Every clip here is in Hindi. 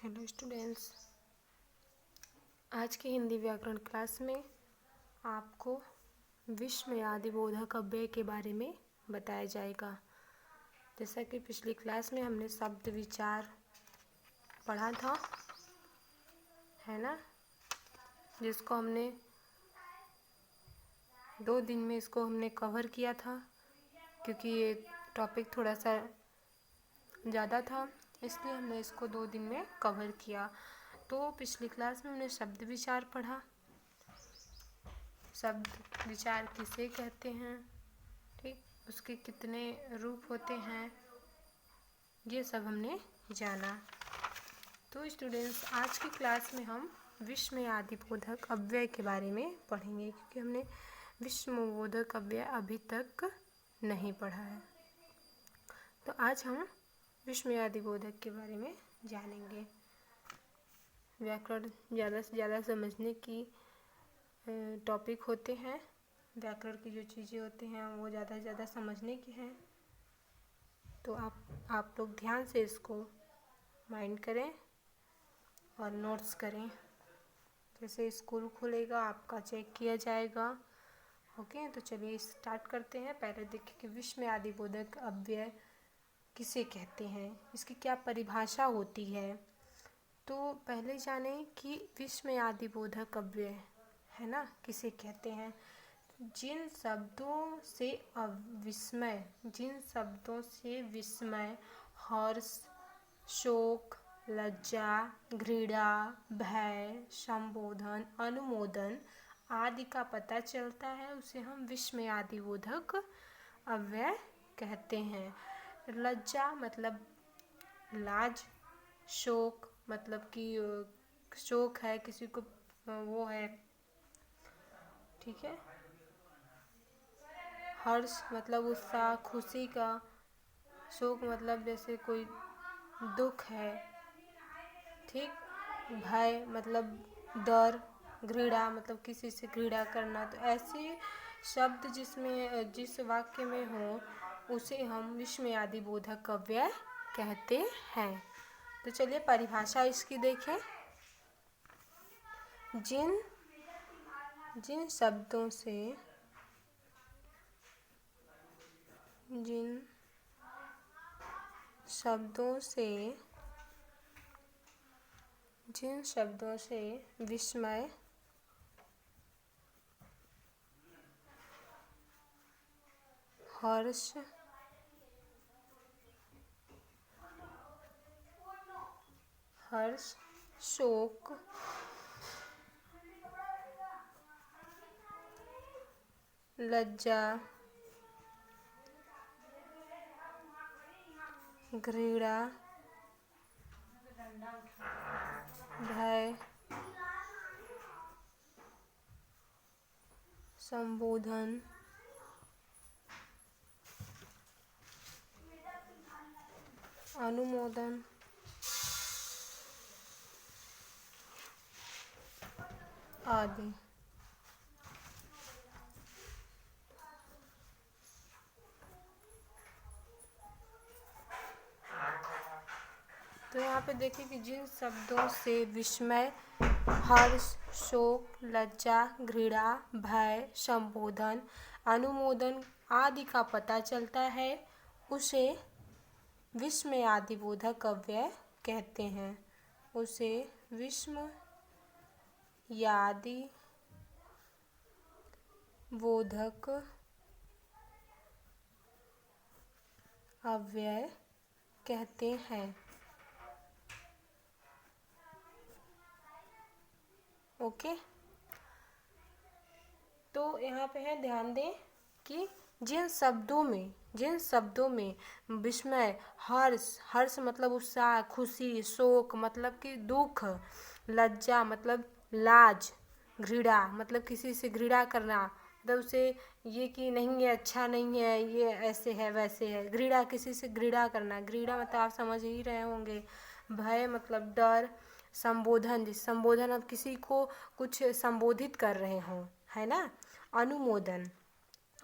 हेलो स्टूडेंट्स, आज की हिंदी व्याकरण क्लास में आपको विस्मयादिबोधक अव्यय के बारे में बताया जाएगा। जैसा कि पिछली क्लास में हमने शब्द विचार पढ़ा था, है ना, जिसको हमने 2 दिन में इसको हमने कवर किया था, क्योंकि ये टॉपिक थोड़ा सा ज़्यादा था, इसलिए हमने इसको 2 दिन में कवर किया। तो पिछली क्लास में हमने शब्द विचार पढ़ा। शब्द विचार किसे कहते हैं, ठीक, उसके कितने रूप होते हैं, ये सब हमने जाना। तो स्टूडेंट्स, आज की क्लास में हम विस्मयादिबोधक अव्यय के बारे में पढ़ेंगे, क्योंकि हमने विस्मयबोधक अव्यय अभी तक नहीं पढ़ा है। तो आज हम विस्मयादिबोधक के बारे में जानेंगे। व्याकरण ज़्यादा से ज़्यादा समझने की टॉपिक होते हैं। व्याकरण की जो चीज़ें होती हैं वो ज़्यादा से ज़्यादा समझने की हैं। तो आप लोग ध्यान से इसको माइंड करें और नोट्स करें। जैसे स्कूल खुलेगा आपका चेक किया जाएगा। ओके, तो चलिए स्टार्ट करते हैं। पहले देखिए कि विस्मयादिबोधक अव्यय किसे कहते हैं, इसकी क्या परिभाषा होती है। तो पहले जाने कि विस्मयादिबोधक अव्यय है ना किसे कहते हैं। जिन शब्दों से विस्मय, हर्ष, शोक, लज्जा, घृणा, भय, संबोधन, अनुमोदन आदि का पता चलता है, उसे हम विस्मयादिबोधक अव्यय कहते हैं। लज्जा मतलब लाज, शोक मतलब कि शोक है, किसी को वो है, ठीक है। हर्ष मतलब उत्साह, खुशी का। शोक मतलब जैसे कोई दुख है, ठीक। भय मतलब डर। घृणा मतलब किसी से घृणा करना। तो ऐसे शब्द जिस वाक्य में हो उसे हम विस्मयादिबोधक अव्यय कहते हैं। तो चलिए परिभाषा इसकी देखें। जिन शब्दों से विस्मय, हर्ष, शोक, लज्जा, घृणा, भय, संबोधन, अनुमोदन आदि। तो यहाँ पे देखिए कि जिन शब्दों से विस्मय, हर्ष, शोक, लज्जा, घृणा, भय, संबोधन, अनुमोदन आदि का पता चलता है, उसे विस्मयादिबोधक अव्यय कहते हैं। उसे विस्मयादिबोधक अव्यय कहते हैं। ओके, तो यहाँ पे है, ध्यान दें कि जिन शब्दों में विस्मय, हर्ष मतलब उत्साह, खुशी, शोक मतलब कि दुख, लज्जा मतलब लाज, घृणा मतलब किसी से घृणा करना, मतलब उसे ये कि नहीं है, अच्छा नहीं है, ये ऐसे है वैसे है। घृणा किसी से घृणा करना, घृणा मतलब आप समझ ही रहे होंगे। भय मतलब डर। संबोधन अब किसी को कुछ संबोधित कर रहे हों, है ना। अनुमोदन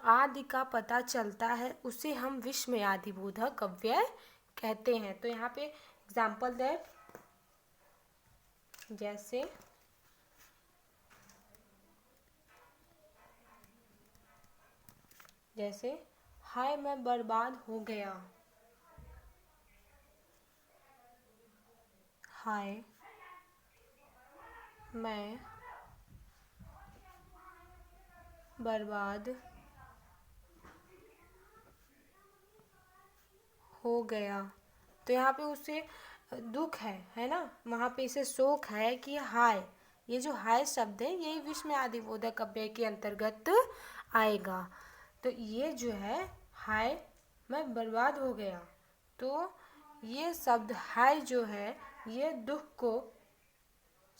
आदि का पता चलता है, उसे हम विस्मयादिबोधक अव्यय कहते हैं। तो यहाँ पे एग्जाम्पल दे, जैसे हाय मैं बर्बाद हो गया। हाय मैं बर्बाद हो गया। तो यहाँ पे उसे दुख है ना, वहाँ पे इसे शोक है कि हाय, ये जो हाय शब्द है यही विस्मयादिबोधक अव्यय के अंतर्गत आएगा। तो ये जो है हाय मैं बर्बाद हो गया, तो ये शब्द हाय जो है ये दुख को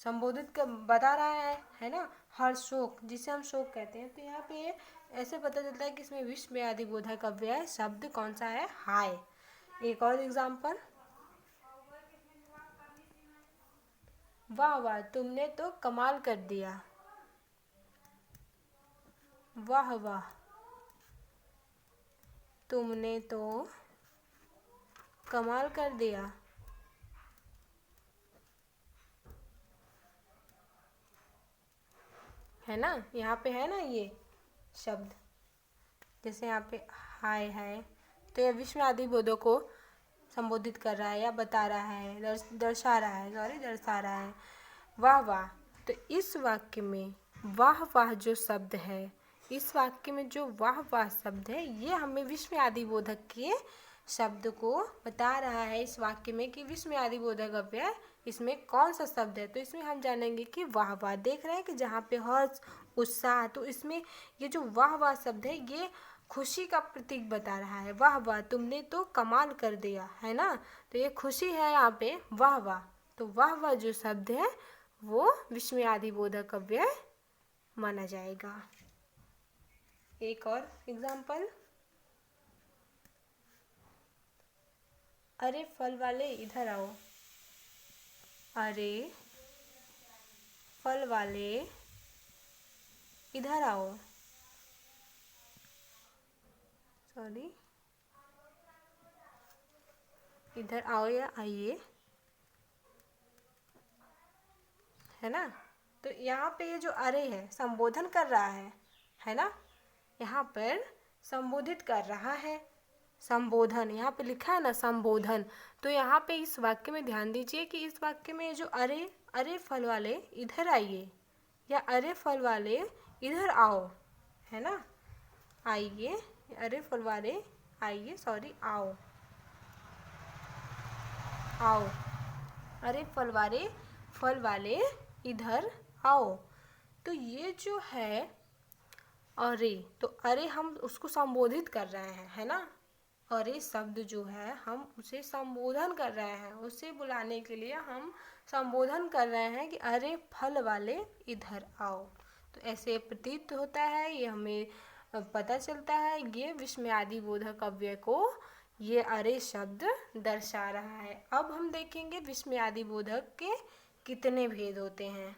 संबोधित कर बता रहा है ना, हर शोक जिसे हम शोक कहते हैं। तो यहाँ पे ऐसे पता चलता है कि इसमें विस्मयादिबोधक अव्यय शब्द कौन सा है, हाय। एक और एग्जाम्पल, वाह वाह तुमने तो कमाल कर दिया। वाह वाह तुमने तो कमाल कर दिया। है ना, यहाँ पे है ना ये शब्द, जैसे यहाँ पे हाय है तो ये विस्मयादिबोधक को संबोधित कर रहा है या बता रहा है, दर्शा रहा है। वाह वाह, तो इस वाक्य में वाह वाह जो शब्द है, इस वाक्य में जो वाह वाह शब्द है ये हमें विस्मयादिबोधक के शब्द को बता रहा है इस वाक्य में कि विस्मयादिबोधक अव्यय इसमें कौन सा शब्द है। तो इसमें हम जानेंगे कि वाह वाह, देख रहे हैं कि जहाँ पे हर्ष उत्साह, तो इसमें ये जो वाह वाह शब्द है ये खुशी का प्रतीक बता रहा है। वाह वाह तुमने तो कमाल कर दिया, है ना, तो ये खुशी है यहाँ पे वाह वाह। तो वाह वाह जो शब्द है वो विस्मयादिबोधक अव्यय माना जाएगा। एक और एग्जाम्पल, अरे फल वाले इधर आओ। अरे फल वाले इधर आओ। सॉरी, इधर आओ या आइए, है ना। तो यहाँ पे ये जो अरे है संबोधन कर रहा है ना, यहाँ पर संबोधित कर रहा है, संबोधन यहाँ पे लिखा है ना संबोधन। तो यहाँ पे इस वाक्य में ध्यान दीजिए कि इस वाक्य में जो अरे फल वाले इधर आइए या अरे फल वाले इधर आओ, है ना, आइए, अरे फल वाले आइए, सॉरी आओ, आओ, अरे फल वाले इधर आओ। तो ये जो है अरे, तो अरे हम उसको संबोधित कर रहे हैं, है ना, अरे शब्द जो है हम उसे संबोधन कर रहे हैं, उसे बुलाने के लिए हम संबोधन कर रहे हैं कि अरे फल वाले इधर आओ। तो ऐसे प्रतीत होता है, ये हमें पता चलता है ये विस्मयादिबोधक अव्यय को ये अरे शब्द दर्शा रहा है। अब हम देखेंगे विस्मयादिबोधक के कितने भेद होते हैं।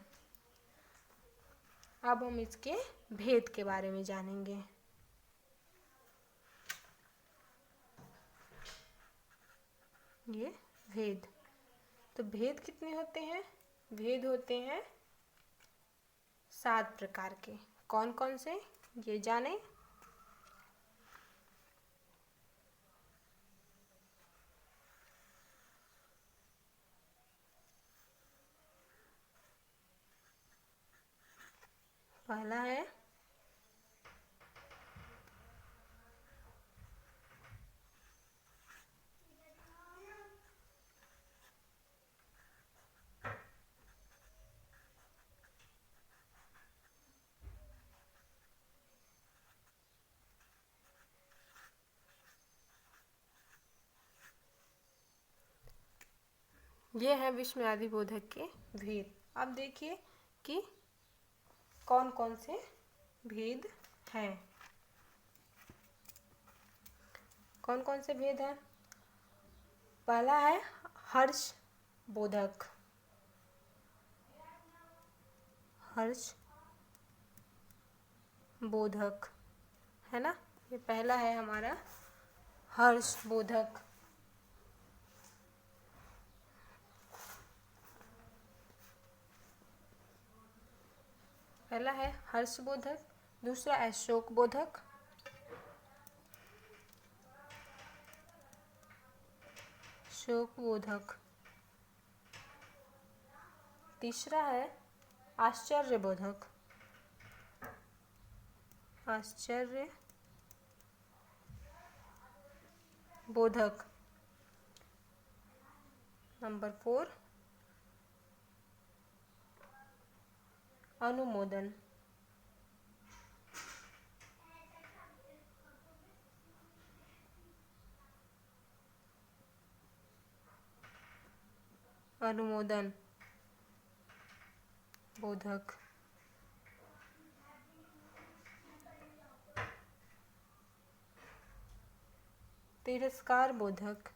अब हम इसके भेद के बारे में जानेंगे। ये भेद, तो भेद कितने होते हैं, भेद होते हैं 7 प्रकार के। कौन कौन से ये जाने। पहला है ये है विस्मयादिबोधक के भेद। अब देखिए कि कौन कौन से भेद हैं। कौन कौन से भेद हैं। पहला है हर्ष बोधक, हर्ष बोधक, है ना, ये पहला है हमारा हर्ष बोधक। पहला है हर्षबोधक, दूसरा है शोकबोधक, शोकबोधक, तीसरा है आश्चर्यबोधक, आश्चर्यबोधक, नंबर 4 अनुमोदन, अनुमोदन बोधक, तिरस्कार बोधक,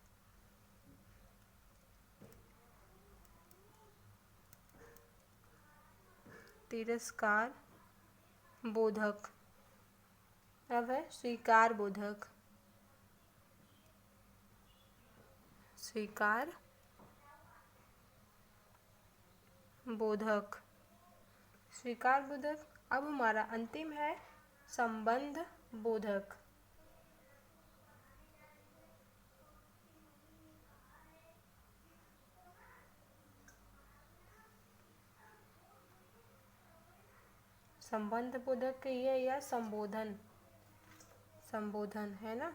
तिरस्कार बोधक। अब है स्वीकार बोधक, स्वीकार बोधक, स्वीकार बोधक। अब हमारा अंतिम है संबंध बोधक, संबंध बोधक के ये या संबोधन, संबोधन है ना।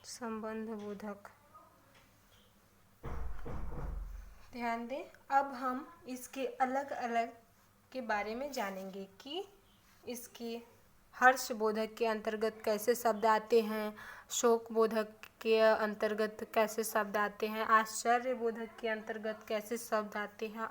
संबंध बोधक, ध्यान दें। अब हम इसके अलग अलग के बारे में जानेंगे कि इसके हर्षबोधक के अंतर्गत कैसे शब्द आते हैं, शोकबोधक के अंतर्गत कैसे शब्द आते हैं, आश्चर्यबोधक के अंतर्गत कैसे शब्द आते हैं,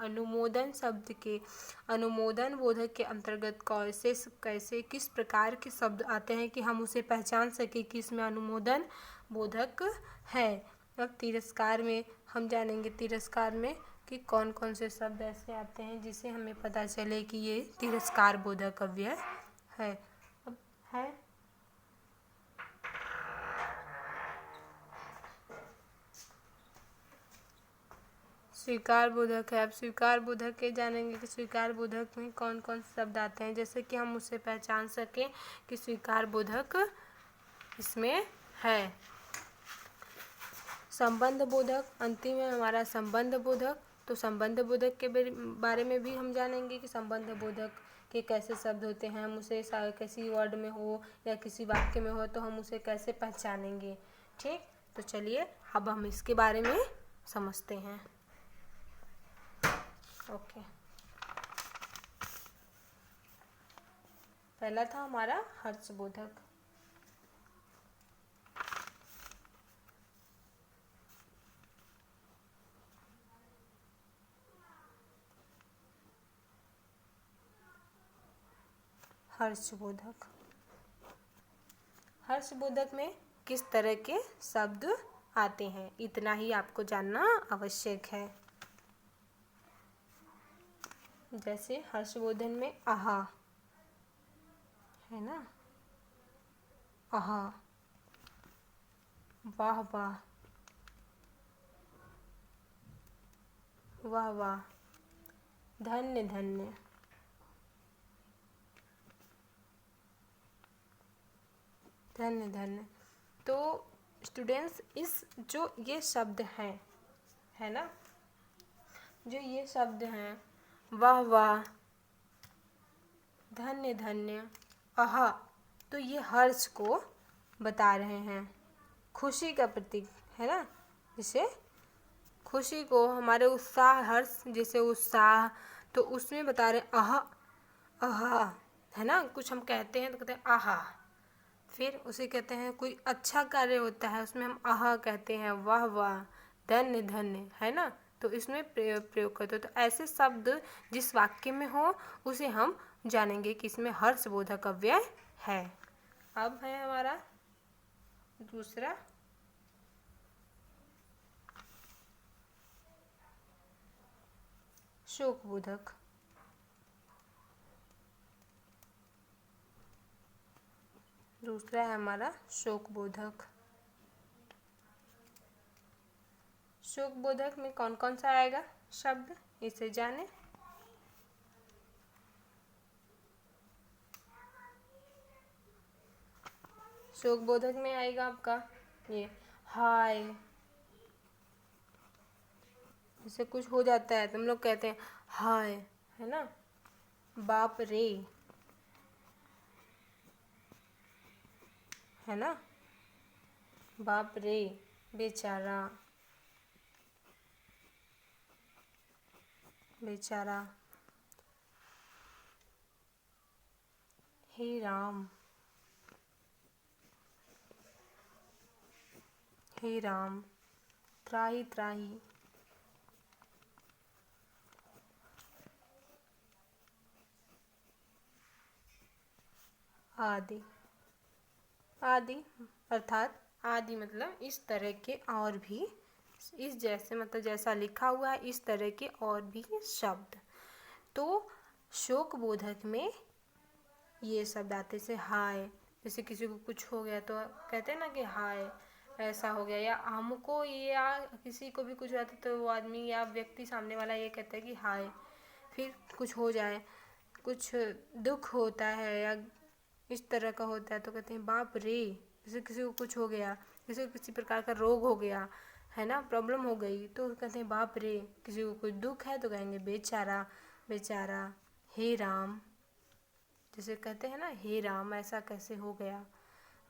अनुमोदन बोधक के अंतर्गत कैसे कैसे किस प्रकार के शब्द आते हैं कि हम उसे पहचान सके कि इसमें अनुमोदन बोधक है। अब तिरस्कार में हम जानेंगे तिरस्कार में कि कौन कौन से शब्द ऐसे आते हैं जिसे हमें पता चले कि ये तिरस्कार बोधक अव्यय है। अब है स्वीकार बोधक है। अब स्वीकार बोधक के जानेंगे कि स्वीकार बोधक में कौन कौन से शब्द आते हैं जैसे कि हम उसे पहचान सकें कि स्वीकार बोधक इसमें है। संबंध बोधक अंतिम है हमारा संबंध बोधक। तो संबंध बोधक के बारे में भी हम जानेंगे कि संबंध बोधक के कैसे शब्द होते हैं, हम उसे किसी वर्ड में हो या किसी वाक्य में हो तो हम उसे कैसे पहचानेंगे। ठीक, तो चलिए अब हम इसके बारे में समझते हैं। ओके, पहला था हमारा हर्षबोधक। हर्षबोधक, हर्षबोधक में किस तरह के शब्द आते हैं इतना ही आपको जानना आवश्यक है। जैसे हर्षबोधन में आहा है ना, आहा, वाह वाह, वाह वाह, धन्य धन्य, धन्य धन्य। तो स्टूडेंट्स इस जो ये शब्द हैं है ना, जो ये शब्द हैं वाह वाह, धन्य धन्य, आहा, तो ये हर्ष को बता रहे हैं, खुशी का प्रतीक है ना। जैसे खुशी को हमारे उत्साह, हर्ष जैसे उत्साह, तो उसमें बता रहे आहा, आहा है ना। कुछ हम कहते हैं तो कहते हैं आहा, फिर उसे कहते हैं कोई अच्छा कार्य होता है उसमें हम आहा कहते हैं, वाह वाह, धन्य धन्य है ना। तो इसमें प्रयोग करते हो। तो ऐसे शब्द जिस वाक्य में हो उसे हम जानेंगे कि इसमें हर्षबोधक अव्यय है। अब है हमारा दूसरा शोकबोधक। दूसरा है हमारा शोकबोधक। शोकबोधक में कौन कौन सा आएगा शब्द, इसे जाने। शोकबोधक में आएगा आपका ये हाय। जैसे कुछ हो जाता है तो हम लोग कहते हैं हाय, है ना। बाप रे, है ना। बाप रे, बेचारा, बेचारा। हे राम, हे राम। त्राही त्राही, आदि। आदि अर्थात आदि मतलब इस तरह के और भी, इस जैसे मतलब जैसा लिखा हुआ है इस तरह के और भी शब्द। तो शोकबोधक में ये शब्द आते से हाय। जैसे किसी को कुछ हो गया तो कहते हैं ना कि हाय ऐसा हो गया, या हमको ये या किसी को भी कुछ होता है तो वो आदमी या व्यक्ति सामने वाला ये कहता है कि हाय। फिर कुछ हो जाए, कुछ दुख होता है या इस तरह का होता है तो कहते हैं बाप रे। जैसे किसी को कुछ हो गया, किसी को किसी प्रकार का रोग हो गया, है ना, प्रॉब्लम हो गई तो कहते हैं बाप रे। किसी को कुछ दुख है तो कहेंगे बेचारा, बेचारा। हे राम, जैसे कहते हैं ना हे राम ऐसा कैसे हो गया।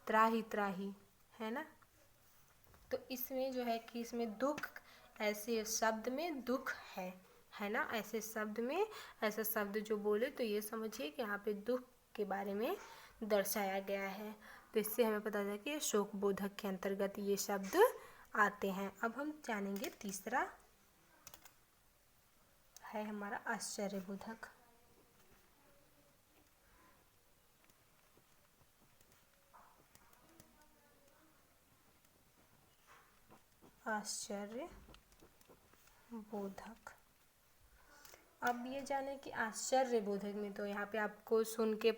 त्राही त्राही, है ना। तो इसमें जो है कि इसमें दुख, ऐसे शब्द में दुख है ना। ऐसे शब्द में ऐसा शब्द जो बोले तो ये समझिए कि यहाँ पे दुख के बारे में दर्शाया गया है। तो इससे हमें पता चला कि शोकबोधक के अंतर्गत ये शब्द आते हैं। अब हम जानेंगे तीसरा है हमारा आश्चर्यबोधक। आश्चर्य बोधक। अब ये जाने कि आश्चर्य बोधक में तो यहाँ पे आपको सुन के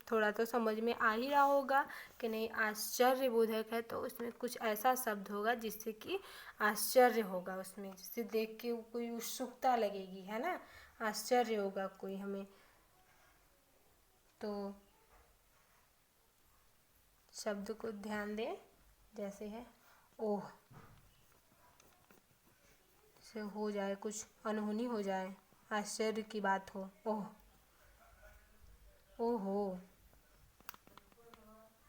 थोड़ा तो समझ में आ ही रहा होगा कि नहीं, आश्चर्य बोधक है तो उसमें कुछ ऐसा शब्द होगा जिससे कि आश्चर्य होगा, उसमें जिससे देख के कोई उत्सुकता लगेगी, है ना। आश्चर्य होगा कोई हमें। तो शब्द को ध्यान दें, जैसे है ओह। से हो जाए, कुछ अनहोनी हो जाए, आश्चर्य की बात हो, ओह, ओहो,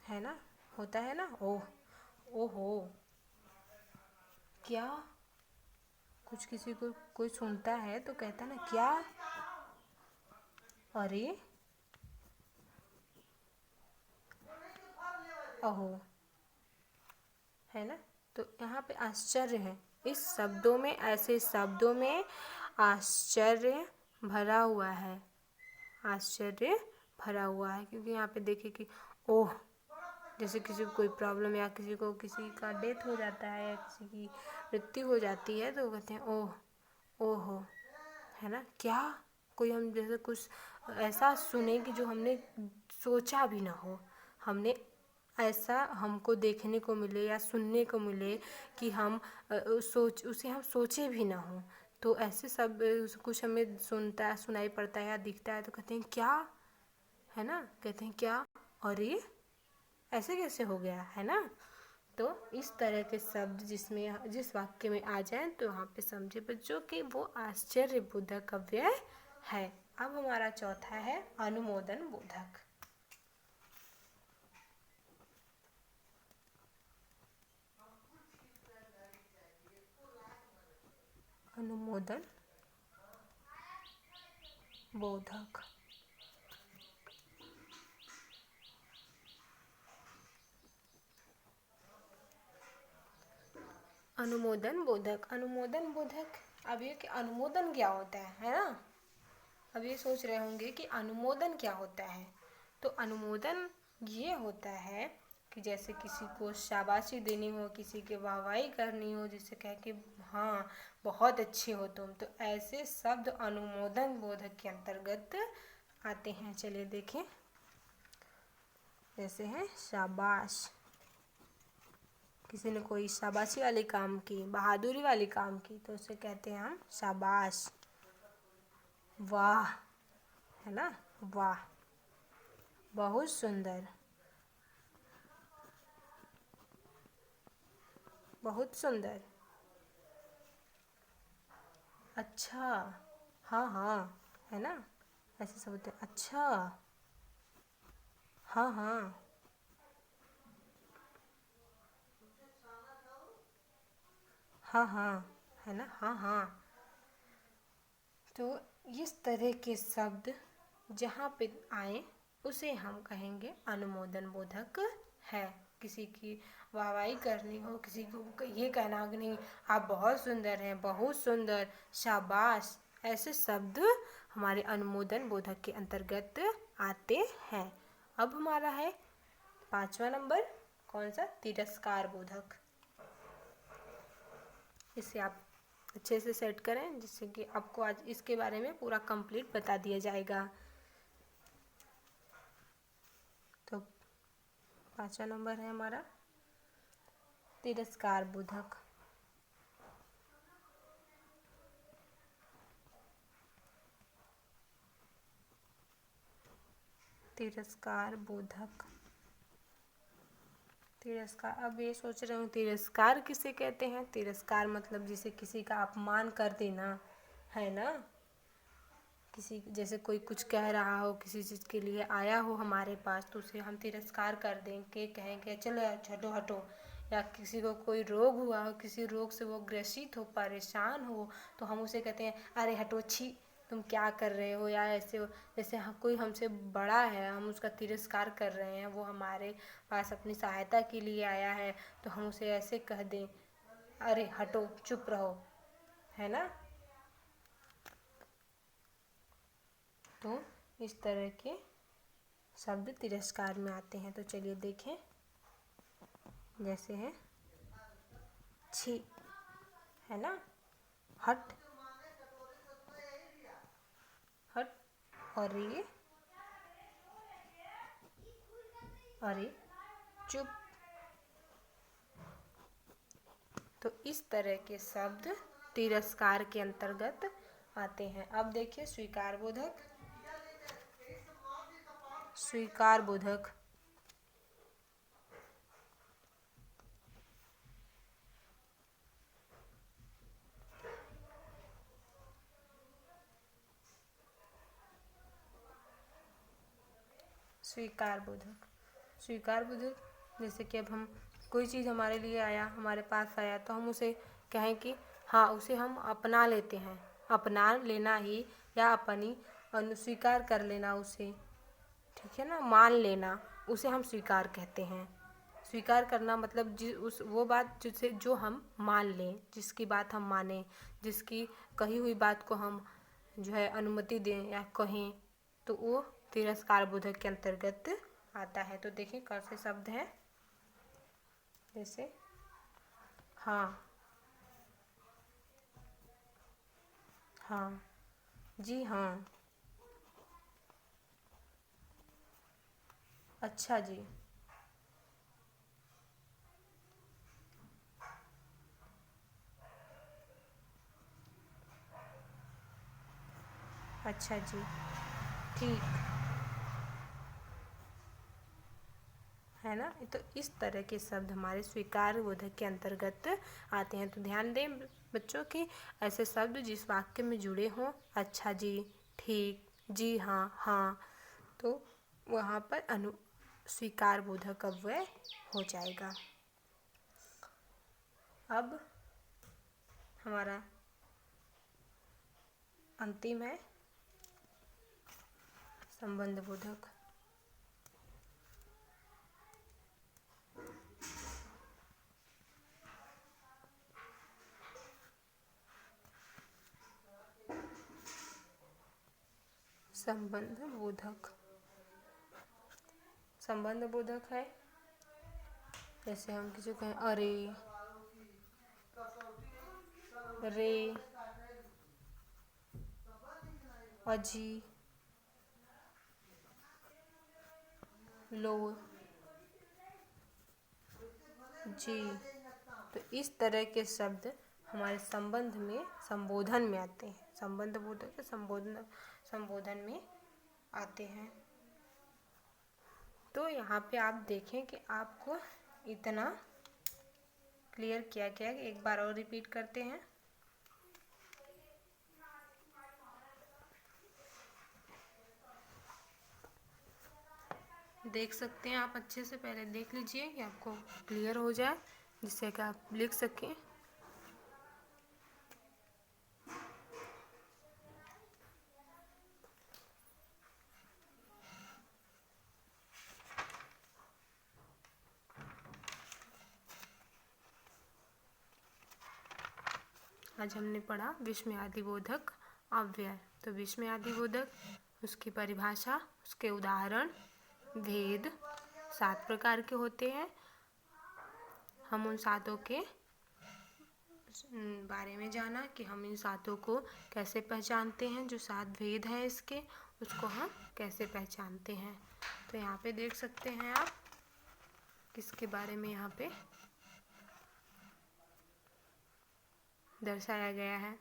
है ना, होता है ना ओह, ओहो। क्या, कुछ किसी को कोई सुनता है तो कहता है ना क्या, अरे, अहो, है ना। तो यहाँ पे आश्चर्य है, इस शब्दों में, ऐसे शब्दों में आश्चर्य भरा हुआ है, आश्चर्य भरा हुआ है। क्योंकि यहाँ पे देखिए कि ओह, जैसे किसी को कोई प्रॉब्लम या किसी को किसी का डेथ हो जाता है या किसी की मृत्यु हो जाती है तो कहते हैं ओह, ओहो, है ना। क्या, कोई हम जैसे कुछ ऐसा सुने कि जो हमने सोचा भी ना हो, हमने ऐसा हमको देखने को मिले या सुनने को मिले कि हम उसे हम सोचे भी ना हो। तो ऐसे सब कुछ हमें सुनाई पड़ता है या दिखता है तो कहते हैं क्या, है ना, कहते हैं क्या, अरे ऐसे कैसे हो गया, है ना। तो इस तरह के शब्द जिसमें जिस वाक्य में आ जाएं तो वहाँ पे समझे बच्चों कि वो आश्चर्यबोधक अव्यय है। अब हमारा चौथा है अनुमोदन बोधक। अनुमोदन बोधक। अनुमोदन बोधक, अनुमोदन बोधक। अब ये कि अनुमोदन क्या होता है ना। अब ये सोच रहे होंगे कि अनुमोदन क्या होता है। तो अनुमोदन ये होता है कि जैसे किसी को शाबाशी देनी हो, किसी के वाहवाही करनी हो, जिससे कहे कि हाँ बहुत अच्छे हो तुम, तो ऐसे शब्द अनुमोदन बोधक के अंतर्गत आते हैं। चलिए देखें, जैसे है शाबाश, किसी ने कोई शाबाशी वाली काम की, बहादुरी वाली काम की, तो उसे कहते हैं हम शाबाश। वाह, है ना, वाह, बहुत सुंदर, बहुत सुंदर। अच्छा, हाँ हाँ, है ना, ऐसे सब होते हैं। अच्छा, हाँ हाँ, हाँ हाँ, है ना, हाँ हाँ। तो इस तरह के शब्द जहाँ पे आए उसे हम कहेंगे अनुमोदन बोधक है। किसी की वाहवाही करनी हो, किसी को ये कहना कि नहीं आप बहुत सुंदर हैं, बहुत सुंदर, शाबाश, ऐसे शब्द हमारे अनुमोदन बोधक के अंतर्गत आते हैं। अब हमारा है 5वां नंबर, कौन सा, तिरस्कार बोधक। इसे आप अच्छे से सेट करें जिससे कि आपको आज इसके बारे में पूरा कंप्लीट बता दिया जाएगा। तो 5वां नंबर है हमारा तिरस्कार बोधक। तिरस्कार बोधक, तिरस्कार। अब ये सोच रहे हूँ तिरस्कार किसे कहते हैं। तिरस्कार मतलब जिसे किसी का अपमान कर देना, है ना। किसी जैसे कोई कुछ कह रहा हो, किसी चीज़ के लिए आया हो हमारे पास, तो उसे हम तिरस्कार कर देंगे, कहेंगे चलो हटो हटो। या किसी को कोई रोग हुआ हो, किसी रोग से वो ग्रसित हो, परेशान हो, तो हम उसे कहते हैं अरे हटो, छी तुम क्या कर रहे हो, या ऐसे हो। जैसे कोई हमसे बड़ा है, हम उसका तिरस्कार कर रहे हैं, वो हमारे पास अपनी सहायता के लिए आया है, तो हम उसे ऐसे कह दें अरे हटो, चुप रहो, है ना। तो इस तरह के शब्द तिरस्कार में आते हैं। तो चलिए देखें, जैसे है छी, है ना, हट, हट, अरे, अरे, चुप। तो इस तरह के शब्द तिरस्कार के अंतर्गत आते हैं। अब देखिए स्वीकार बोधक। स्वीकार बोधक, स्वीकार बोधक, स्वीकार बोधक। जैसे कि अब हम कोई चीज़ हमारे लिए आया, हमारे पास आया, तो हम उसे कहें कि हाँ उसे हम अपना लेते हैं, अपना लेना ही, या अपनी अनुस्वीकार कर लेना उसे, ठीक है ना, मान लेना, उसे हम स्वीकार कहते हैं। स्वीकार करना मतलब उस वो बात जिसे जो हम मान लें, जिसकी बात हम माने, जिसकी कही हुई बात को हम जो है अनुमति दें या कहें, तो वो तिरस्कार बोधक के अंतर्गत आता है। तो देखिए कौन से शब्द हैं, जैसे हाँ, हाँ, जी हाँ, अच्छा जी, अच्छा जी, ठीक, है ना। तो इस तरह के शब्द हमारे स्वीकार बोधक के अंतर्गत आते हैं। तो ध्यान दें बच्चों कि ऐसे शब्द जिस वाक्य में जुड़े हों, अच्छा जी, ठीक, जी हाँ, हाँ, तो वहाँ पर स्वीकार बोधक अव्यय हो जाएगा। अब हमारा अंतिम है संबंध बोधक। संबंध बोधक, संबंध बोधक है जैसे हम किसी को कहें अरे, रे, अजी, लो, जी। तो इस तरह के शब्द हमारे संबोधन में आते हैं। संबंध बोधक संबोधन में आते हैं। तो यहाँ पे आप देखें कि आपको इतना क्लियर किया गया है। एक बार और रिपीट करते हैं। देख सकते हैं आप अच्छे से, पहले देख लीजिए कि आपको क्लियर हो जाए, जिससे कि आप लिख सकें। आज हमने पढ़ा विस्मयादिबोधक अव्यय। तो विस्मयादिबोधक, उसकी परिभाषा, उसके उदाहरण, भेद 7 प्रकार के होते हैं। हम उन 7 के बारे में जाना कि हम इन 7 को कैसे पहचानते हैं। जो 7 भेद हैं इसके, उसको हम कैसे पहचानते हैं। तो यहाँ पे देख सकते हैं आप किसके बारे में यहाँ पे दर्शाया गया है।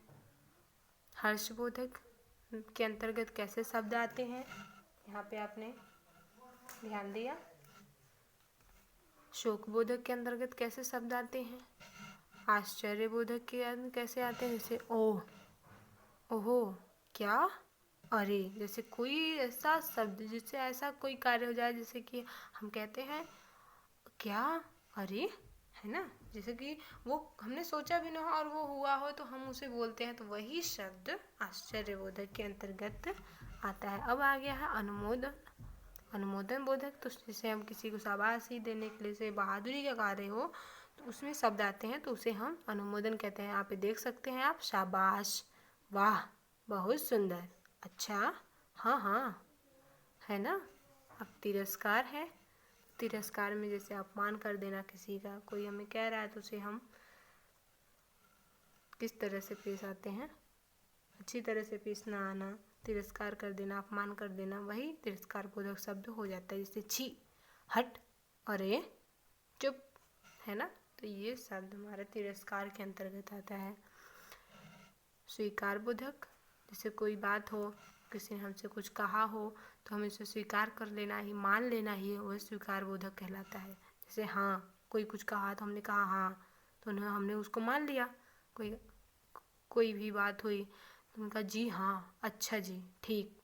हर्षबोधक के अंतर्गत कैसे शब्द आते हैं, यहाँ पे आपने ध्यान दिया। शोकबोधक के अंतर्गत कैसे शब्द आते हैं। आश्चर्यबोधक के अंदर कैसे आते हैं, जैसे ओह, ओहो, क्या, अरे। जैसे कोई ऐसा शब्द जिससे ऐसा कोई कार्य हो जाए, जैसे कि हम कहते हैं क्या, अरे, है ना। जैसे कि वो हमने सोचा भी ना हो और वो हुआ हो तो हम उसे बोलते हैं, तो वही शब्द आश्चर्यबोधक के अंतर्गत आता है। अब आ गया है अनुमोदन बोधक। तो जैसे हम किसी को शाबाशी देने के लिए, से बहादुरी का कार्य हो, तो उसमें शब्द आते हैं, तो उसे हम अनुमोदन कहते हैं। यहाँ पे देख सकते हैं आप, शाबाश, वाह, बहुत सुंदर, अच्छा, हाँ हाँ, है ना। अब तिरस्कार है। तिरस्कार में जैसे अपमान कर देना किसी का, कोई हमें कह रहा है तो उसे हम किस तरह से पेश आते हैं, अच्छी तरह से पेश ना आना, तिरस्कार कर देना, अपमान कर देना, वही तिरस्कार बोधक शब्द हो जाता है। जैसे छी, हट, अरे, चुप, है ना। तो ये शब्द हमारा तिरस्कार के अंतर्गत आता है। स्वीकार बोधक, जैसे कोई बात हो, किसी ने हमसे कुछ कहा हो, तो हमें इसे स्वीकार कर लेना ही, मान लेना ही, वह स्वीकार बोधक कहलाता है। जैसे हाँ, कोई कुछ कहा तो हमने कहा हाँ, तो हमने उसको मान लिया। कोई भी बात हुई तो उनका जी हाँ, अच्छा जी, ठीक,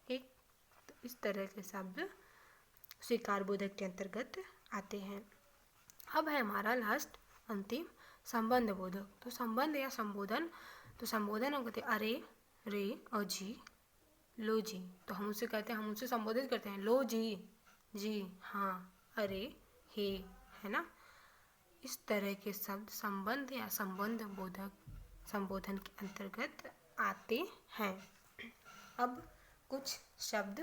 ठीक। तो इस तरह के शब्द स्वीकार बोधक के अंतर्गत आते हैं। अब है हमारा लास्ट अंतिम संबंध बोधक। तो संबंध या संबोधन, तो संबोधन हम कहते हैं अरे, रे और जी, लो जी। तो हम उसे कहते हैं, हम उसे संबोधित करते हैं, लो जी, जी हाँ, अरे, हे, है ना। इस तरह के शब्द संबंध या संबंध बोधक संबोधन के अंतर्गत आते हैं। अब कुछ शब्द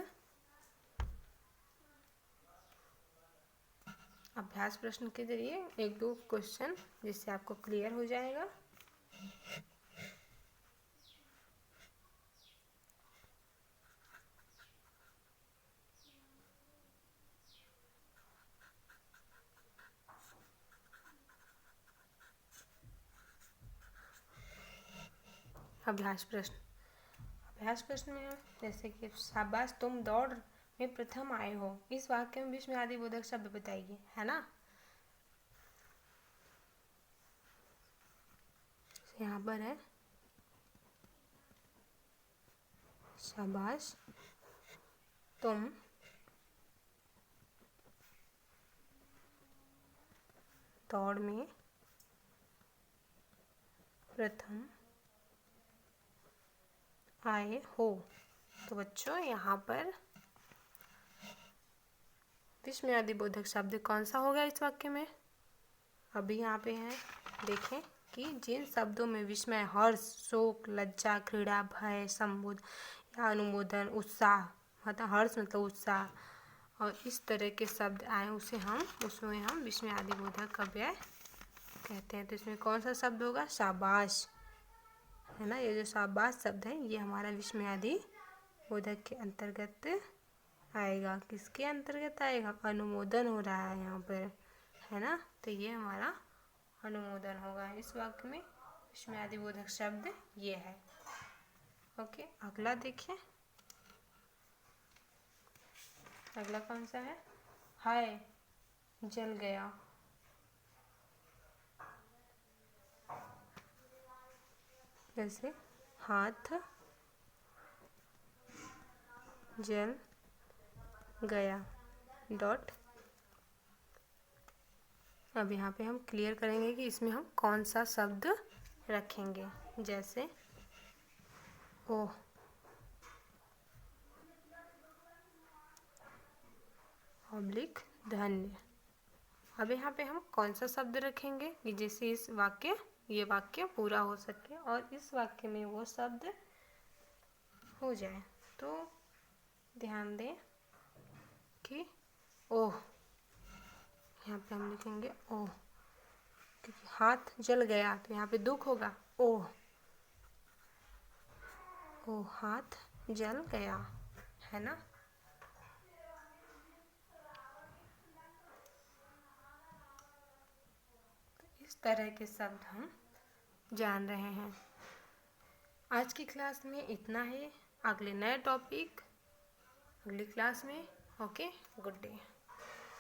अभ्यास प्रश्न के जरिए 1-2 क्वेश्चन, जिससे आपको क्लियर हो जाएगा। अभ्यास प्रश्न में जैसे कि शाबाश, तुम दौड़ में प्रथम आए हो, इस वाक्य में विस्मयादिबोधक शब्द बताइए, है ना। यहाँ पर है शाबाश, तुम दौड़ में प्रथम आए हो। तो बच्चों, यहाँ पर विस्मयादिबोधक शब्द कौन सा होगा इस वाक्य में। अभी यहाँ पे है, देखें कि जिन शब्दों में विस्मय, हर्ष, शोक, लज्जा, घृणा, भय, संबोध या अनुमोदन, उत्साह, मतलब हर्ष मतलब उत्साह, और इस तरह के शब्द आए, उसमें हम विस्मयादिबोधक अव्यय कहते हैं। तो इसमें कौन सा शब्द होगा, शाबाश, है ना। ये जो शाबाश शब्द है, ये हमारा विस्मयादिबोधक के अंतर्गत आएगा। किसके अंतर्गत आएगा, अनुमोदन हो रहा है यहाँ पर, है ना। तो ये हमारा अनुमोदन होगा इस वाक्य में। विस्मयादिबोधक शब्द ये है। ओके, अगला देखिए। अगला कौन सा है? हाय जल गया। जैसे हाथ जल गया डॉट। अब यहाँ पे हम क्लियर करेंगे कि इसमें हम कौन सा शब्द रखेंगे। जैसे ओह, ऑब्लिक धन्य। अब यहाँ पे हम कौन सा शब्द रखेंगे कि जिससे ये वाक्य पूरा हो सके और इस वाक्य में वो शब्द हो जाए। तो ध्यान दें कि ओह, यहाँ पे हम लिखेंगे ओह, क्योंकि हाथ जल गया तो यहाँ पे दुख होगा। ओह, ओह हाथ जल गया, है ना। इस तरह के शब्द हम जान रहे हैं। आज की क्लास में इतना ही। अगले नए टॉपिक अगली क्लास में। Okay, good day.